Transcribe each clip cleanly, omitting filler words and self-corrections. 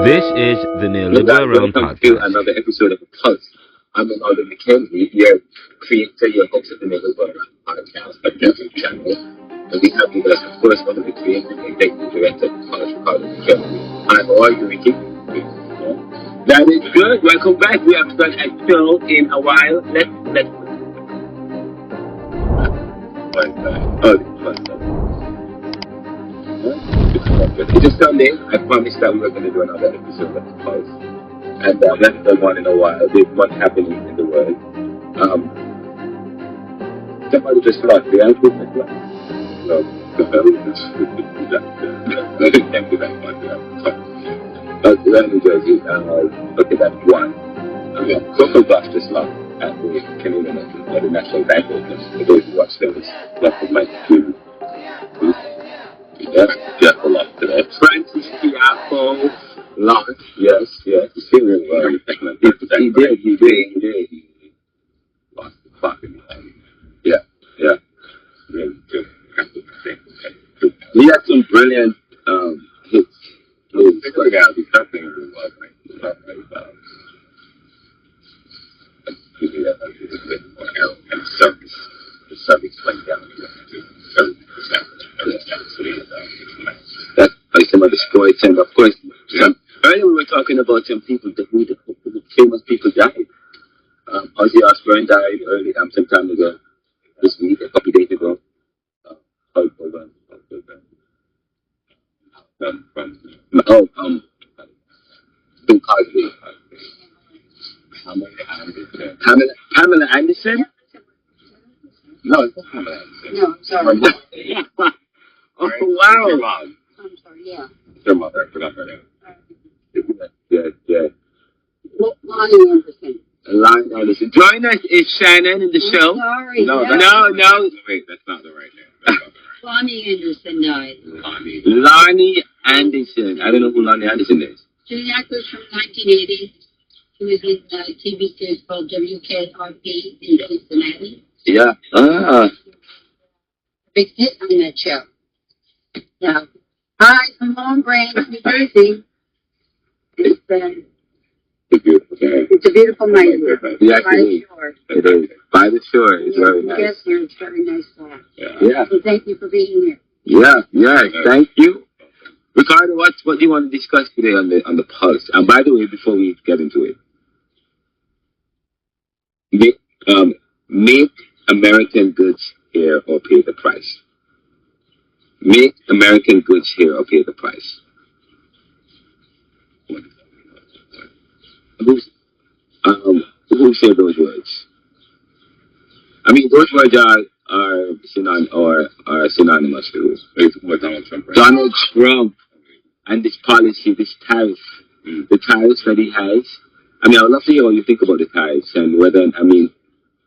This is the Neoliberal Welcome to Podcast. another episode of the Pulse. I'm Renaldo McKenzie, your creator, your host of the Neoliberal Podcast, a YouTube channel. And we have with us, of course, one of the creators and executive director of Brothers Ricardo and Renaldo. How are you, Ricky? That is good. Welcome back. We have done a show in a while. Let's. It's a Sunday. I promised that we were going to do another episode of the Pulse. And we haven't done one in a while. There's much happening in the world. Somebody just lost the answer. No. Thank you very much. We're in New Jersey. Okay, that's one. Coco Bus just lost at the Canadian or the National Bank Open. For those who watch those, lots of my two. Yes, a lot today. Francis Tiago lost. Yes. He's feeling well. He did. Lost the fucking thing. Yeah. Really good. He had some brilliant hits. But yeah, the company was like and the circus went down to 70%. That's like some of the stories, and of course, earlier we were talking about some people, the famous people died. Ozzy Osbourne died early, some time ago, this week, a couple days ago. Bill Cosby. Pamela Anderson? No, it's Pamela Anderson. No, sorry. Oh, wow. I'm sorry, yeah. Your mother, I forgot her name. Yeah. Lonnie Anderson. Lonnie Anderson. Join us is Shannon in the show. Sorry. No. Wait, that's not the right name. Lonnie Anderson died. Lonnie Anderson. I don't know who Lonnie Anderson is. She's an actress from 1980. She was in a TV series called WKRP in Cincinnati. Yeah. Big hit on that show. Yeah. Hi, from Long Branch, New Jersey. It's a beautiful night here. Yeah, By the shore. It is. By the shore. It's very nice. Yes, here. It's very nice walk. Yeah. So thank you for being here. Yeah. Thank you. Ricardo, what do you want to discuss today on the Pulse? And by the way, before we get into it, make American goods here or pay the price. Make American goods here or pay the price. Who said those words? I mean, those words are synonymous to what Donald Trump. Right? Donald Trump and this policy, this tariff, the tariffs that he has. I mean, I would love to hear what you think about the tariffs and whether, I mean,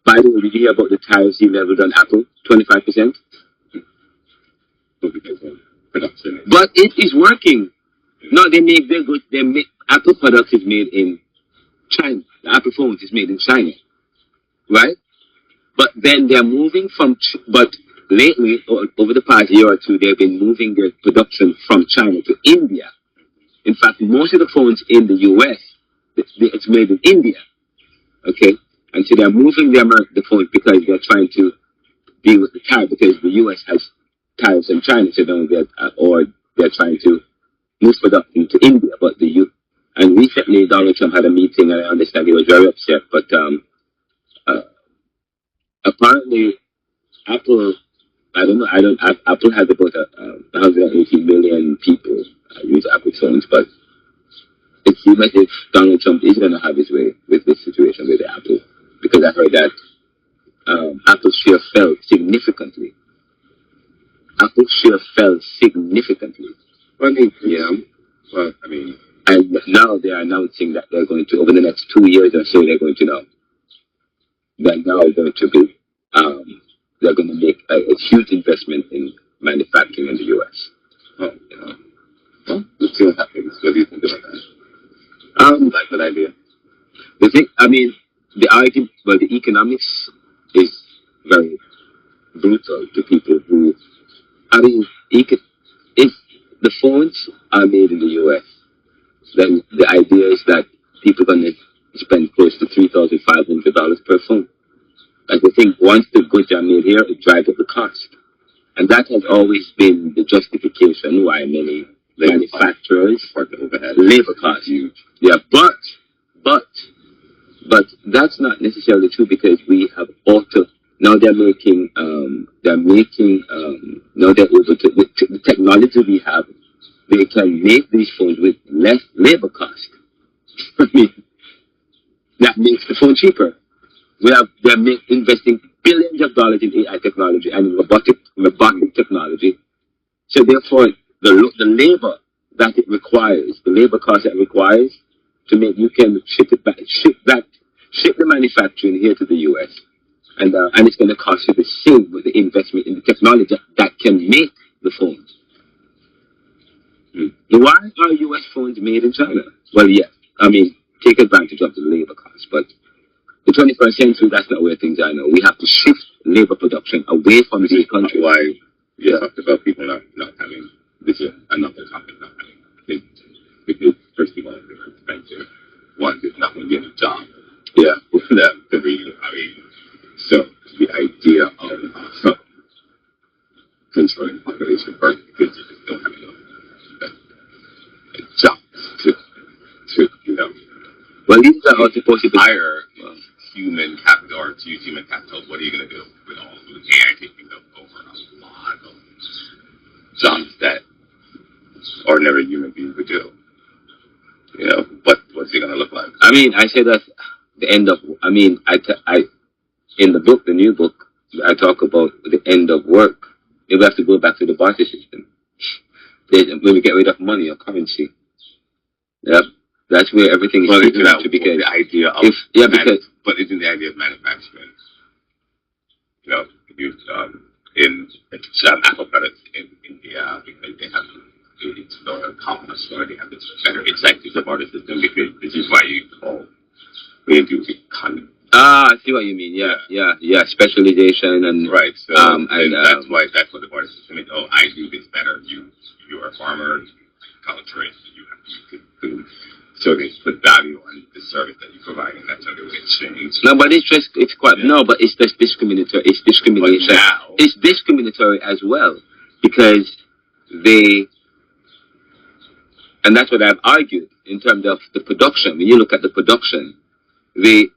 by the way, did you hear about the tariffs he leveled on Apple? 25%? But it is working. No, they make their goods. Apple products is made in China. The Apple phones is made in China, right? But then they're moving but lately, over the past year or two, they've been moving their production from China to India. In fact, most of the phones in the U.S., it's made in India, okay? And so they're moving the phones because they're trying to deal with the tariff, because the U.S. has tariffs in China, so they're trying to move production to India. But and recently Donald Trump had a meeting, and I understand he was very upset. But apparently, Apple, Apple has about 180 million people use Apple phones, but it seems as if Donald Trump is going to have his way with this situation with the Apple, because I heard that Apple's share fell significantly. And now they are announcing that they're going to, over the next 2 years or so, they're going to make a huge investment in manufacturing in the U.S. Well, let's see what happens. What do you think about that? Like that idea. The economics is very brutal to people who, if the phones are made in the U.S., then the idea is that people are going to spend close to $3,500 per phone. Like they think once the goods are made here, it drives up the cost. And that has always been the justification why many manufacturers labor costs. Yeah, but that's not necessarily true because we have now they're making now they're able to with the technology we have, they can make these phones with less labor cost. I mean, that makes the phone cheaper. They're investing billions of dollars in AI technology and in robotic technology. So therefore, the labor that it requires, the labor cost that it requires to make, you can ship the manufacturing here to the U.S. And it's going to cost you the same with the investment in the technology that can make the phones. Why are U.S. phones made in China? Well, yeah, I mean, take advantage of the labor cost, but the 21st century, that's not where things are now. We have to shift labor production away from these countries. Why you talked about people not having, this is another topic, not having kids. Because first of all, they're expensive. One, there's not going to get a job. Yeah, for them to be, so the idea of controlling population birth because you just don't have enough jobs to well, these are all supposed to be hire human capital or to use human capital. What are you going to do with all the AI taking over a lot of jobs that ordinary human beings would do? What's it going to look like? I mean, I say that's the end of, in the book, the new book, I talk about the end of work. We have to go back to the barter system. When we get rid of money or currency. Yep. That's where everything is to because the idea of but isn't the idea of manufacturing? In Apple products in India because they have it's the commerce or they have this better executive barter system because this is why you call we do economy. I see what you mean. Yeah. Specialization and right. So that's what the barter system is. Oh, I do this better. You're a farmer, culturist. You have to do. So they put value on the service that you provide, and that's how they would exchange. No, but it's just but it's just discriminatory. It's discrimination. But now, it's discriminatory as well because and that's what I've argued in terms of the production. When you look at the production, the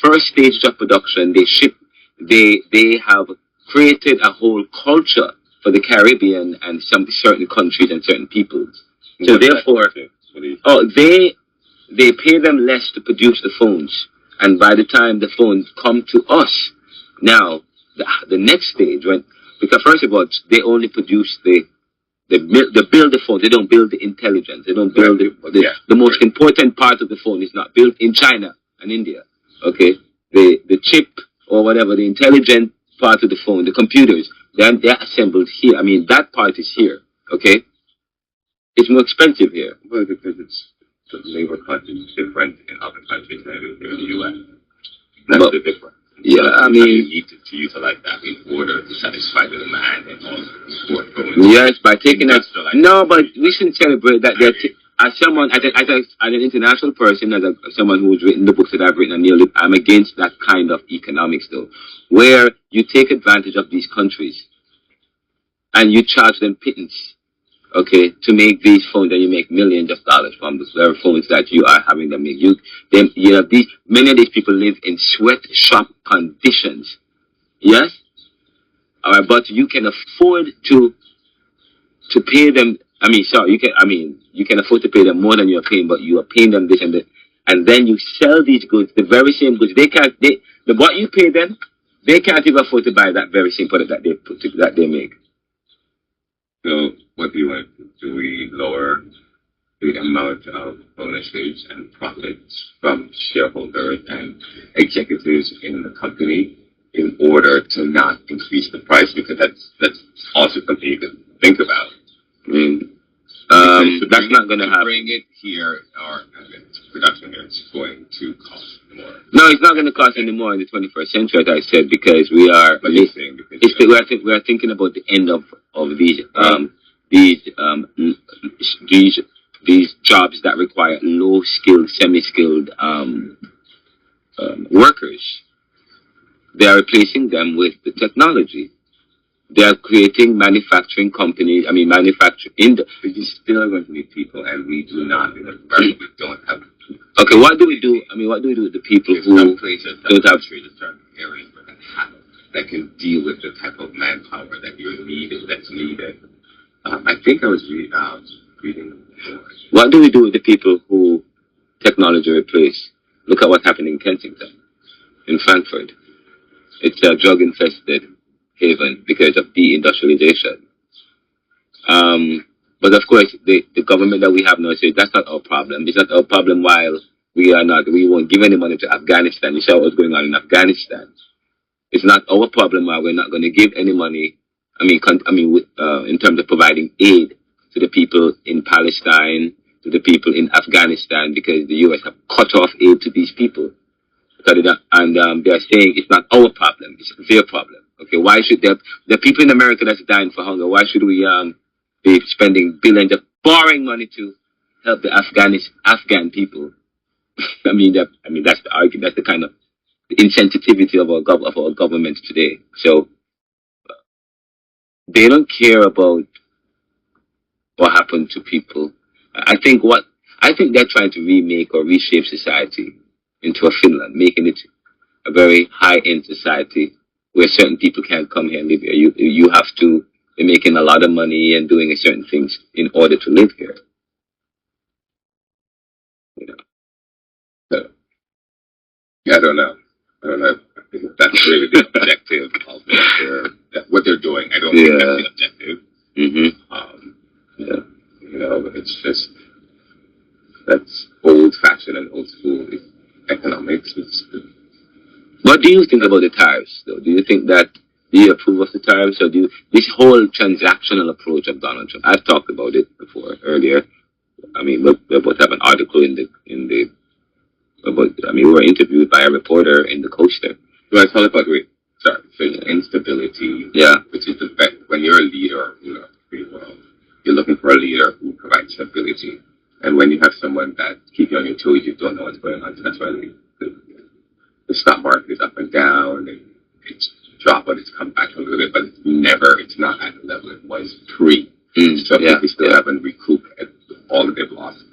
first stage of production, they have created a whole culture for the Caribbean and some certain countries and certain peoples. So therefore, they pay them less to produce the phones, and by the time the phones come to us, now the next stage because first of all they only produce they build the phone, they don't build the intelligence, they don't build the most important part of the phone is not built in China and India. Okay, the chip or whatever, the intelligent part of the phone, the computers, they're assembled here. I mean that part is here. Okay. It's more expensive here. Well, because the labor cost is different in other countries than here in the U.S. That's the difference. Yeah, so you need to utilize that in order to satisfy the demand and also yes, by taking that. No, but we shouldn't celebrate that. As an international person, as someone who's written the books that I've written, I'm against that kind of economics, though, where you take advantage of these countries and you charge them pittance. Okay, to make these phones, and you make millions of dollars from the very phones that you are having them make. Many of these people live in sweatshop conditions. Yes? Alright, but you can afford to pay them. You can afford to pay them more than you're paying, but you are paying them this and that, and then you sell these goods, the very same goods. What you pay them, they can't even afford to buy that very same product that they make. So, what do you want to do? Do we lower the amount of bonuses and profits from shareholders and executives in the company in order to not increase the price? Because that's also something you can think about. I mean, that's not going to happen. Bring it here, or production here, it's going to cost more. No, it's not going to cost any more in the 21st century, as I said, because we are thinking about the end of these these jobs that require low-skilled, semi-skilled workers. They are replacing them with the technology. They are creating manufacturing companies. I mean, manufacturing. But you still are going to need people, and we do not. In America, we don't have. Okay, what do we do? I mean, what do we do with the people There's who some places don't have? certain areas where that can deal with the type of manpower that that's needed. I think I was reading. What do we do with the people who technology replace? Look at what happened in Kensington, in Frankfurt. It's a drug-infested haven because of deindustrialization. But of course, the government that we have now says that's not our problem. It's not our problem while we won't give any money to Afghanistan. You saw what's going on in Afghanistan. It's not our problem while we're not going to give any money. In terms of providing aid to the people in Palestine, to the people in Afghanistan, because the U.S. have cut off aid to these people. And they're saying it's not our problem, it's their problem. Okay, why should the people in America that's dying for hunger, why should we be spending billions of borrowing money to help the Afghan people? That's the argument, that's the kind of the insensitivity of our government today. So they don't care about what happened to people. I think they're trying to remake or reshape society into a Finland, making it a very high-end society where certain people can't come here and live here. You have to be making a lot of money and doing certain things in order to live here. You know. So, yeah, I don't know. I think that's really the objective of what they're doing. I don't think that's the objective. It's just that's old-fashioned and old-school economics. What do you think about the tariffs, though? Do you approve of the tariffs, or this whole transactional approach of Donald Trump? I've talked about it before earlier. We both have an article we were interviewed by a reporter in the Coaster. Well, it's all about instability. Yeah. Which is the best when you're a leader, you're looking for a leader who provides stability. And when you have someone that keeps you on your toes, you don't know what's going on. So that's why the stock market is up and down, and it's dropped, but it's come back a little bit, but it's not at the level it was pre. So people still haven't recouped all that they've lost,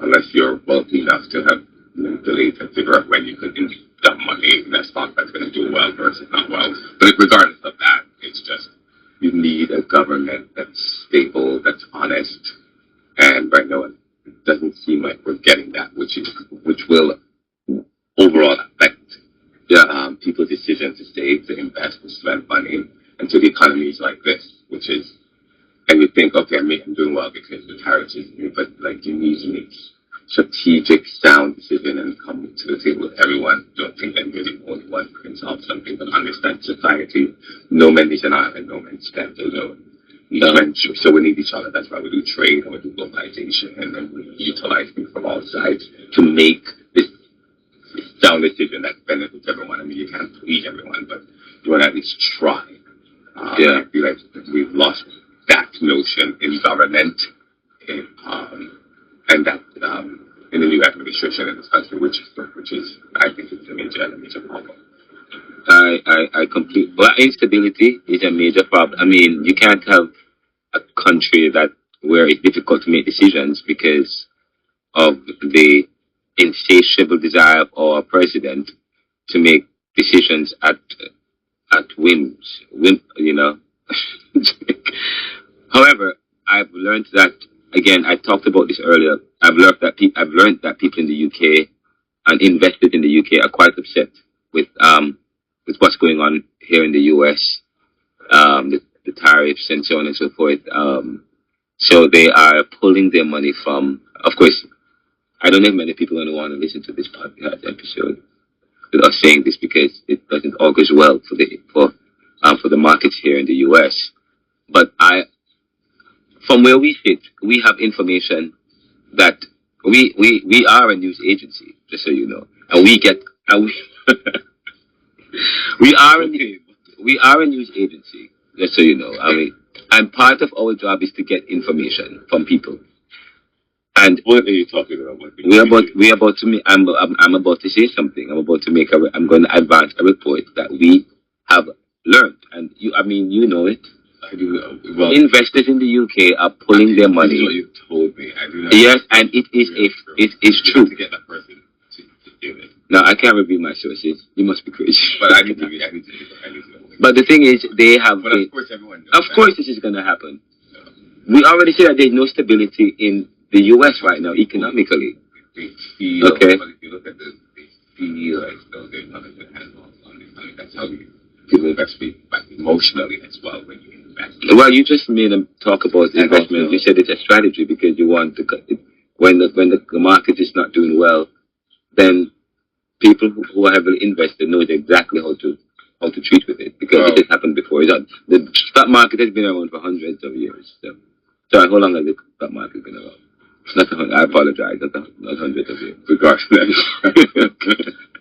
unless you're wealthy enough to have the ability to figure out when you could dump money in that stock that's going to do well versus not well. But regardless of that, it's just you need a government that's stable, that's honest, and right now it doesn't seem like we're getting that, which will overall affect people's decisions to save, to invest, to spend money, and so the economy is like this, which is, and you think, okay, I'm doing well because the tariffs is new, but you need to make strategic, sound decision and come to the table with everyone. Don't think that you're the only one who can solve something, but understand society. No man is an island, no man stands alone. So we need each other. That's why we do trade and we do globalization, and then we utilize people from all sides to make this sound decision that benefits everyone. You can't please everyone, but you want to at least try. I feel like we've lost that notion in government, and that in the new administration in this country, which is I think is a major problem. I completely. Well, instability is a major problem. You can't have a country where it's difficult to make decisions because of the insatiable desire of our president to make decisions at whims. However, I've learned that, again, I talked about this earlier. I've learned that people in the UK and invested in the UK are quite upset with what's going on here in the US, the tariffs and so on and so forth. So they are pulling their money from. Of course, I don't know if many people are going to want to listen to this podcast episode with us saying this because it doesn't augurs well for the markets here in the US. But from where we sit, we have information that we are a news agency, just so you know, and we are a news agency, just so you know. And part of our job is to get information from people. And What are you talking about? What we're about to make. I'm about to say something. I'm about to make a. I'm going to advance a report that we have learned, and I mean, you know it. I do know. Well, investors in the UK are pulling their money. This is what you told me. I do know. Yes, and it is it is true. To get that person to give it. No, I can't reveal my sources. You must be crazy. But I need to know. But the thing is, they have. But of course, everyone knows. Of course, this is going to happen. We already see that there's no stability in the US right now economically. They feel. Okay. But if you look at this, they feel as though they're not a good handle on it. I mean, that's how people invest back emotionally as well when you invest. Well, you just made them talk about investment. You said it's a strategy because you want to. When the market is not doing well, then people who are heavily invested know exactly how to treat with it because it has happened before. The stock market has been around for hundreds of years. So how long has the stock market been around? Not I apologize. Not hundreds of years. Regardless,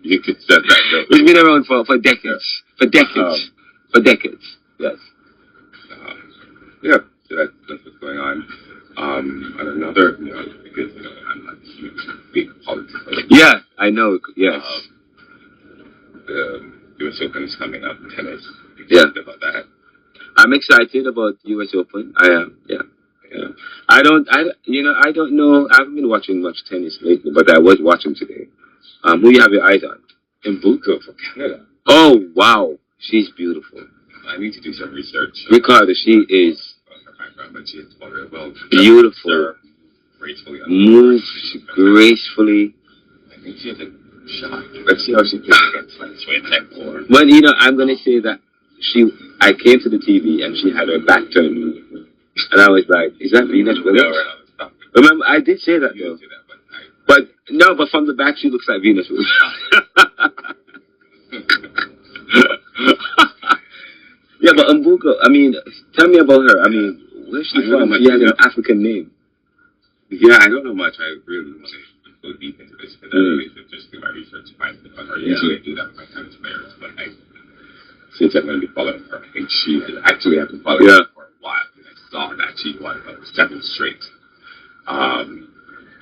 you could set that. It's been around for decades. For decades. For decades. Yes. Yeah. So that's what's going on. And another, because I'm not a huge big politics. Yeah, I know. Yes. The U.S. Open is coming up. Tennis. Yeah. About that. I'm excited about U.S. Open. I am. Yeah. Yeah. I don't know. I haven't been watching much tennis lately, but I was watching today. Who you have your eyes on? In Buka for Canada. Oh, wow. She's beautiful. I need to do some research. Ricardo, she is but she is well, beautiful. Gracefully. Moves gracefully. I think she has a shot. Let's see how she plays against Swiatek. Well, I'm going to say that I came to the TV and she had her back turned. And I was like, is that Venus Williams? No, remember, I did say that though. But from the back, she looks like Venus Williams. Yeah, but Mbuko, I mean, tell me about her. I mean, where's she from? She has an African name. Yeah, I don't know much. I really want to go deep into this because I really just do my research to find out her. Usually I do that with my tennis players, but since I'm going to be following her, I think she actually have been following her for a while. I saw that she won about 7 straight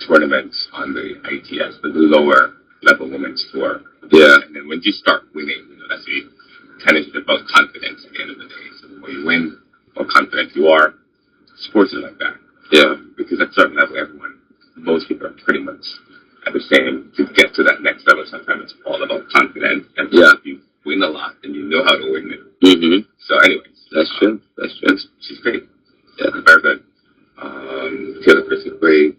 tournaments on the ITS, the lower level women's tour. Yeah. And then when you start winning, that's the tennis is about confidence at the end of the day. So the more you win, the more confident you are. Sports is like that. Yeah. Because at a certain level, most people are pretty much at the same. To get to that next level, sometimes it's all about confidence. And if you win a lot, then you know how to win it. Mm-hmm. So anyways. That's true. That's true. She's great. Yeah, very good. Taylor Fritz is great.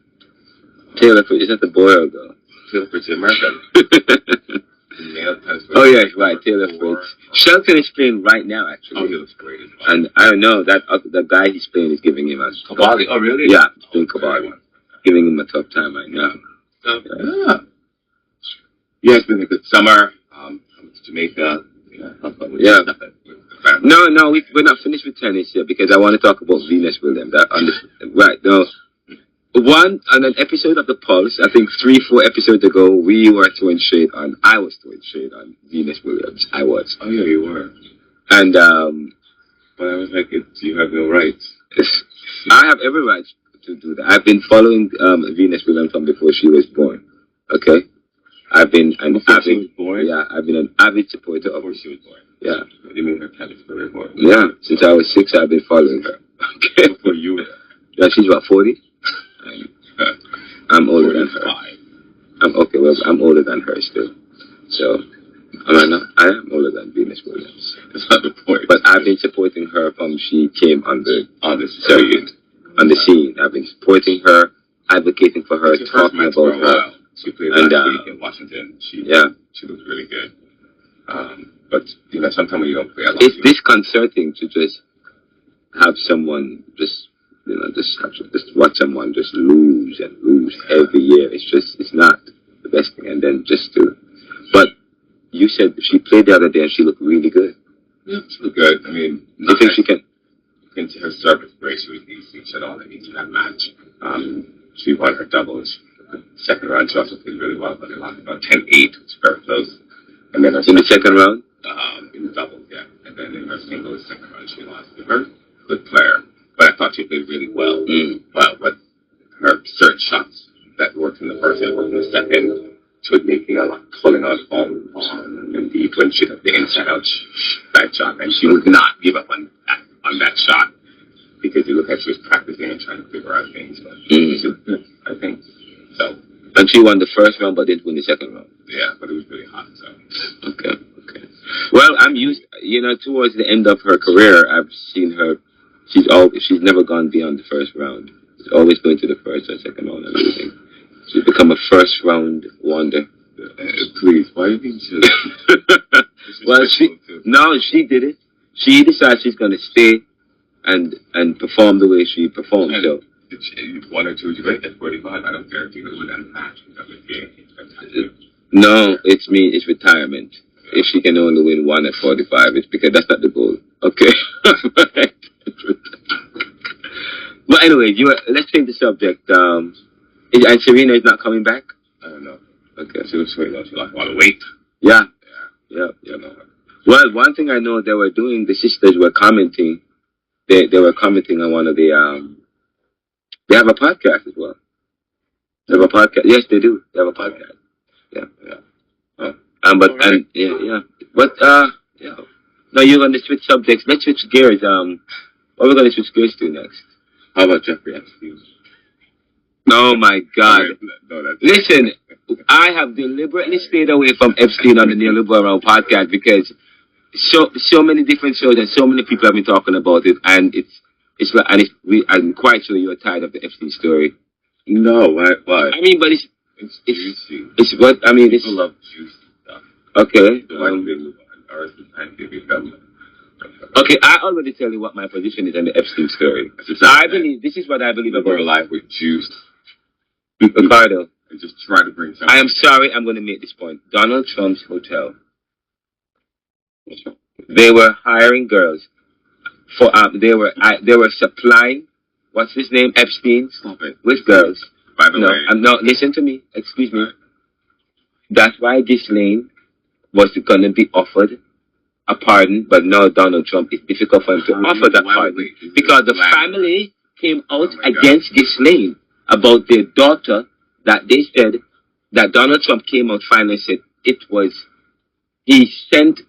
Taylor Fritz, is that the boy or girl? Taylor Fritz is American. Oh yeah, right, Taylor Fritz. Shelton is playing right now, actually. Oh, he looks great as well. And I don't know, the guy he's playing is giving him a Kabali. Oh, really? Yeah, he's playing Kabali. Giving him a tough time right now. Yeah, it's been a good summer. Jamaica. Yeah. No, we're not finished with tennis yet because I want to talk about Venus Williams. Right, no. On an episode of The Pulse, I think 3-4 episodes ago, I was throwing shade on Venus Williams. I was. Oh, yeah, you were. And, but I was like, you have no rights. I have every right to do that. I've been following Venus Williams from before she was born. Okay? I've been an avid supporter of her. Before she was born. Yeah. What do you mean her tennis career born? Yeah. Since I was 6, I've been following her. Okay. Before you were. Yeah, she's about 40. I'm older than her. I'm older than her still. So, I am older than Venus Williams. That's not the point. But I've been supporting her from she came on the circuit, on the scene. I've been supporting her, advocating for her, talking about her. She played last week in Washington. She looks really good. But sometimes when you don't play a lot. It's disconcerting to just have someone just watch someone just lose and lose every year. It's not the best thing. And then but you said she played the other day and she looked really good. Yeah, she looked good. I mean, do you think she can? Her service break, she was easy. She had all that into that match. She won her doubles. Second round, she also played really well, but they lost about 10-8. It was very close. And then in the second round? In the doubles, yeah. And then in her singles, second round, she lost. A very good player. But I thought she played really well. But her certain shots that worked in the first and worked in the second. She was making a lot, calling out on Indeed when she had the inside out back shot, and she would not give up on that shot because you look like she was practicing and trying to figure out things. But she was good, I think. So. And she won the first round, but didn't win the second round. Yeah, but it was really hot. So. Okay. Well, I'm used. Towards the end of her career, I've seen her. She's never gone beyond the first round. She's always going to the first or second round and everything. She's become a first round wonder. Please, why do you think she? Well, she did it. She decided she's going to stay and perform the way she performed. And so. One or two, you rate at 45. I don't care if you go with that match. No, it's retirement. If she can only win one at 45, it's because that's not the goal. Okay. But anyway, let's change the subject. And Serena is not coming back? I don't know. Okay. She was lost a lot of weight. Yeah. Well, one thing I know they were doing, the sisters were commenting. They were commenting on one of the they have a podcast as well. They have a podcast. Yes, they do. They have a podcast. Yeah. Oh. But no, you're going to switch subjects. Let's switch gears. What are we going to switch gears to next? How about Jeffrey Epstein? Oh my God! Listen, I have deliberately stayed away from Epstein on the Neoliberal podcast because so many different shows and so many people have been talking about it, and I'm quite sure you're tired of the Epstein story. No, why? I mean, but it's juicy. It's what I mean. People love juicy stuff. Okay. So why do they move on? Or is it time to become? Okay, I already tell you what my position is on the Epstein story. This is what I believe about life with juice. Ricardo. And just try to bring something. I am sorry, I'm going to make this point. Donald Trump's hotel. They were hiring girls for they were supplying what's his name, Epstein. Stop it. With girls. By the way, no, listen to me. Excuse me. That's why Ghislaine was going to be offered a pardon, but now Donald Trump, it's difficult for him to offer that pardon because the family came out against Ghislaine about their daughter. That they said that Donald Trump came out finally and said he sent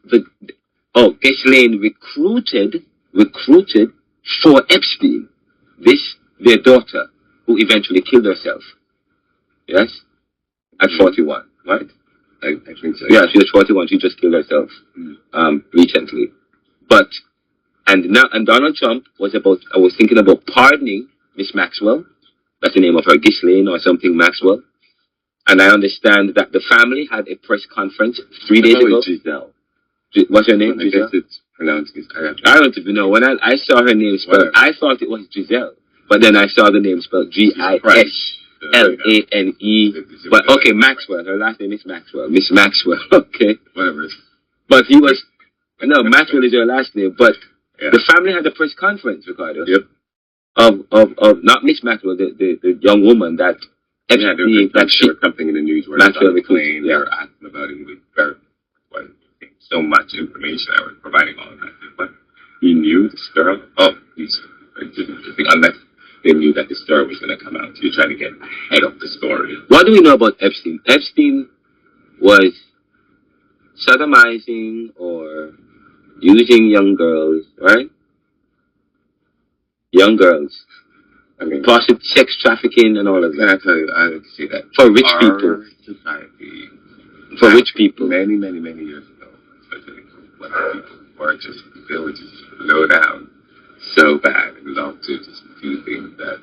Ghislaine recruited for Epstein, their daughter, who eventually killed herself. Yes? At 41, right? I think so. Yeah, she was 41. She just killed herself recently. And Donald Trump was thinking about pardoning Miss Maxwell. That's the name of her, Ghislaine or something, Maxwell. And I understand that the family had a press conference 3 days ago. Giselle. What's her name? I guess it's pronounced Giselle. I don't even know. When I saw her name spelled, I thought it was Giselle. But then I saw the name spelled Gislane. But okay, Maxwell. Her last name is Maxwell. Miss Maxwell. Okay. Whatever. But Maxwell is her last name. But the family had a press conference, Ricardo. Yep. Of not Miss Maxwell, the young woman that Epstein, there was something in the news where Maxwell McLean, they were asking about it with so much information. I was providing all of that. But he knew the story. Unless they knew that the story was going to come out. You're trying to get ahead of the story. What do we know about Epstein? Epstein was sodomizing or using young girls, right? Young girls. I mean, sex trafficking and all of that. I tell you, I would say that for rich people. Society, for rich people. Many years ago, especially when people were just low down so bad and love to just do things that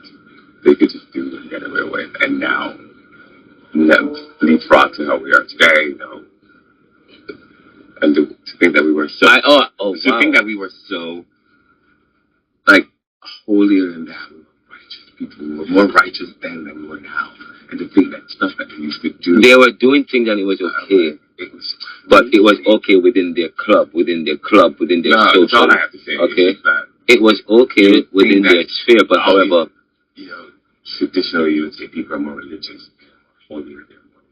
they could just do and get away with. And now, leapfrog to how we are today, And to think that we were so... think that we were so, holier than that. We were righteous people. We were more righteous then than we were now. And to think that stuff that they used to do... They were doing things and it was okay. But it was okay within their club, within their social... That's all I have to say. Okay. It was okay within their sphere, but however... Traditionally you would say people are more religious, holier than more.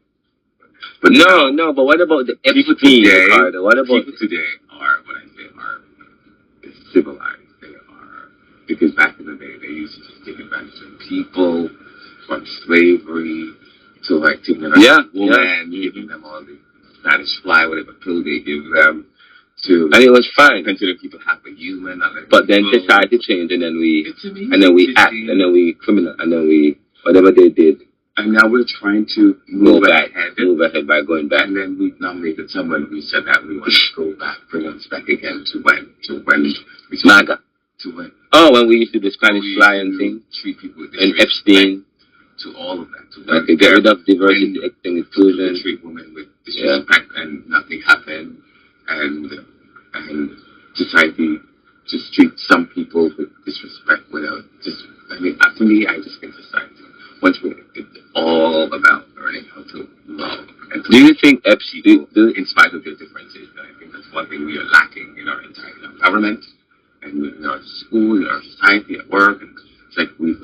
But no, but what about the people today? What about people today are civilized. They are, because back in the day they used to just take advantage of people, from slavery to like taking them woman, giving them all the Spanish fly, whatever pill they give them, to And it was fine. consider people half a human. But then society changed, and then we act, and then we criminal, and then we whatever they did. And now we're trying to move ahead by going back. And then we nominated someone who said that we want to go back, bring us back again to when we MAGA. To when when we used to do Spanish fly and things, treat people with and Epstein, to all of that. To get rid of diversity and inclusion, treat women with disrespect and nothing happened, and society just treat some people with disrespect without just. I mean, for me, I just think society. Once it's all about learning how to love. And do you think Epstein, in spite of their differences, I think that's one thing we are lacking in our entire government and in our school, in our society, at work. And it's like we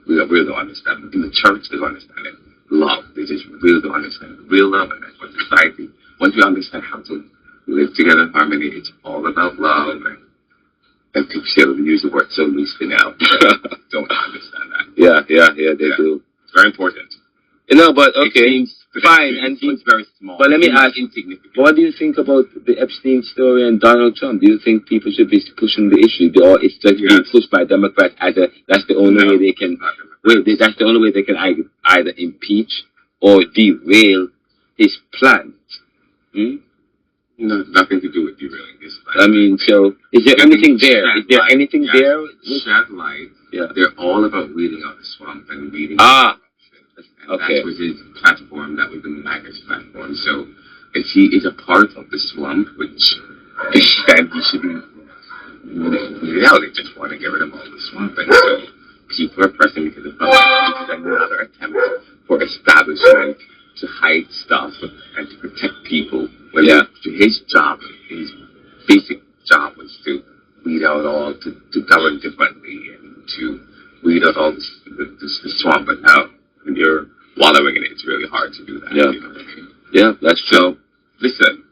really don't understand. In the church, they don't understand it. Love. They just really don't understand real love. And that's what society, once we understand how to live together in harmony, it's all about love. And people still use the word so loosely now. Don't understand that. Yeah, they do. It's very important. But okay, fine. And it's very small. But let me ask, insignificant. What do you think about the Epstein story and Donald Trump? Do you think people should be pushing the issue, or it's just being pushed by Democrats as that's the only way they can? That's the only way they can either impeach or derail his plans. No, nothing to do with derailing this. I mean, so is there anything there? Is there anything there? Shed light. Yeah. They're all about weeding out the swamp and weeding out corruption. And that was his platform. That was the MAGA's platform. So if he is a part of the swamp, which then he should be weeded out. They just want to get rid of all the swamp. And so people are pressing because it's another attempt for establishment to hide stuff and to protect people. When his job, his basic job was to weed out to govern differently and to weed out all the swamp. But now, when you're wallowing in it, it's really hard to do that. Yeah, you know what I mean? Yeah, that's true. So, listen,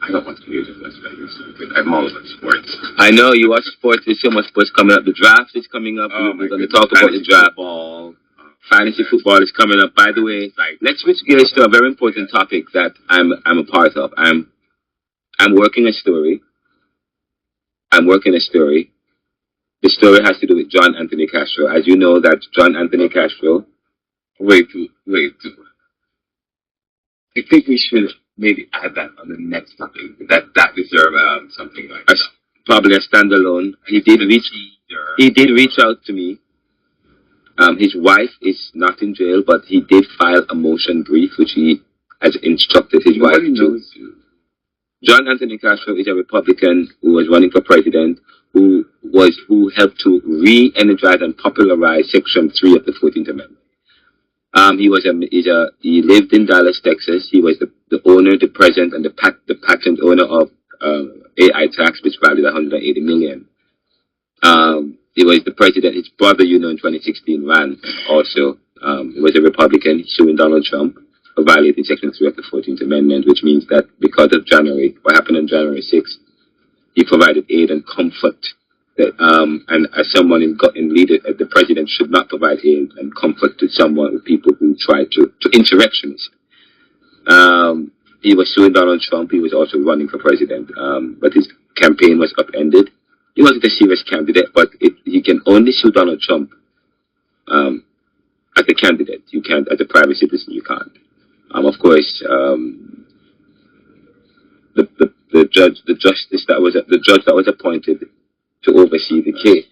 I don't want to hear this much about you, because I'm all about sports. I know you watch sports. There's so much sports coming up. The draft is coming up. We're going to talk about the draft. Fantasy football is coming up. By the way, let's switch gears to a very important topic that I'm a part of. I'm working a story. The story has to do with John Anthony Castro. As you know, that John Anthony Castro. Wait. I think we should maybe add that on the next topic. That deserves something like that. Probably a standalone. He did reach out to me. His wife is not in jail, but he did file a motion brief, which he has instructed his wife to. John Anthony Castro is a Republican who was running for president, who helped to re-energize and popularize Section 3 of the 14th Amendment. He lived in Dallas, Texas. He was the owner, the president, and the patent owner of AI Tax, which valued $180 million. He was the president. His brother, in 2016 ran also. He was a Republican suing Donald Trump for violating Section 3 of the 14th Amendment, which means that because of what happened on January 6th, he provided aid and comfort. And as someone in leader, the president should not provide aid and comfort to people who try to insurrectionists. He was suing Donald Trump. He was also running for president, but his campaign was upended. He wasn't a serious candidate, but he can only sue Donald Trump as a candidate. You can't, as a private citizen, you can't. Of course, the judge that was appointed to oversee the case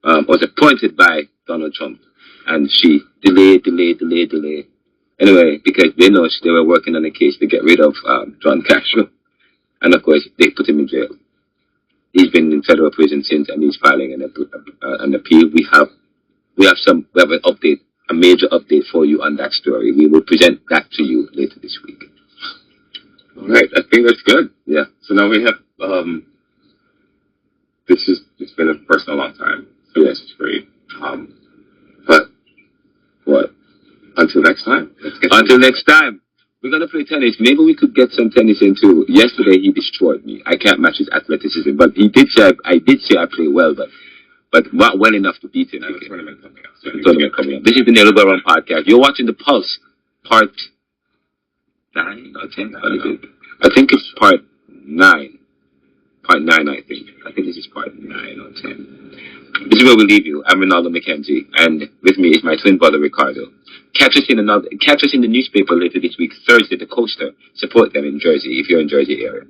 was appointed by Donald Trump, and she delayed. Anyway, because they know they were working on a case to get rid of John Castro, and of course they put him in jail. He's been in federal prison since, and he's filing an appeal. We have an update, a major update for you on that story. We will present that to you later this week. All right, I think that's good. Yeah. So now we have it's been a personal long time. So this is great. But what? Until next time. Until next time. We're going to play tennis. Maybe we could get some tennis in too. Yesterday he destroyed me. I can't match his athleticism, but I did say I play well, but but not well enough to beat him. Now the tournament coming up. So Tournament coming up. This is the Neoliberal podcast. You're watching the Pulse, part 9 or 10. I think it's part 9. Part 9, I think. I think this is part 9 or 10. This is where we leave you. I'm Renaldo McKenzie, and with me is my twin brother Ricardo. Catch us in the newspaper later this week, Thursday, the Coaster. Support them in Jersey if you're in Jersey area.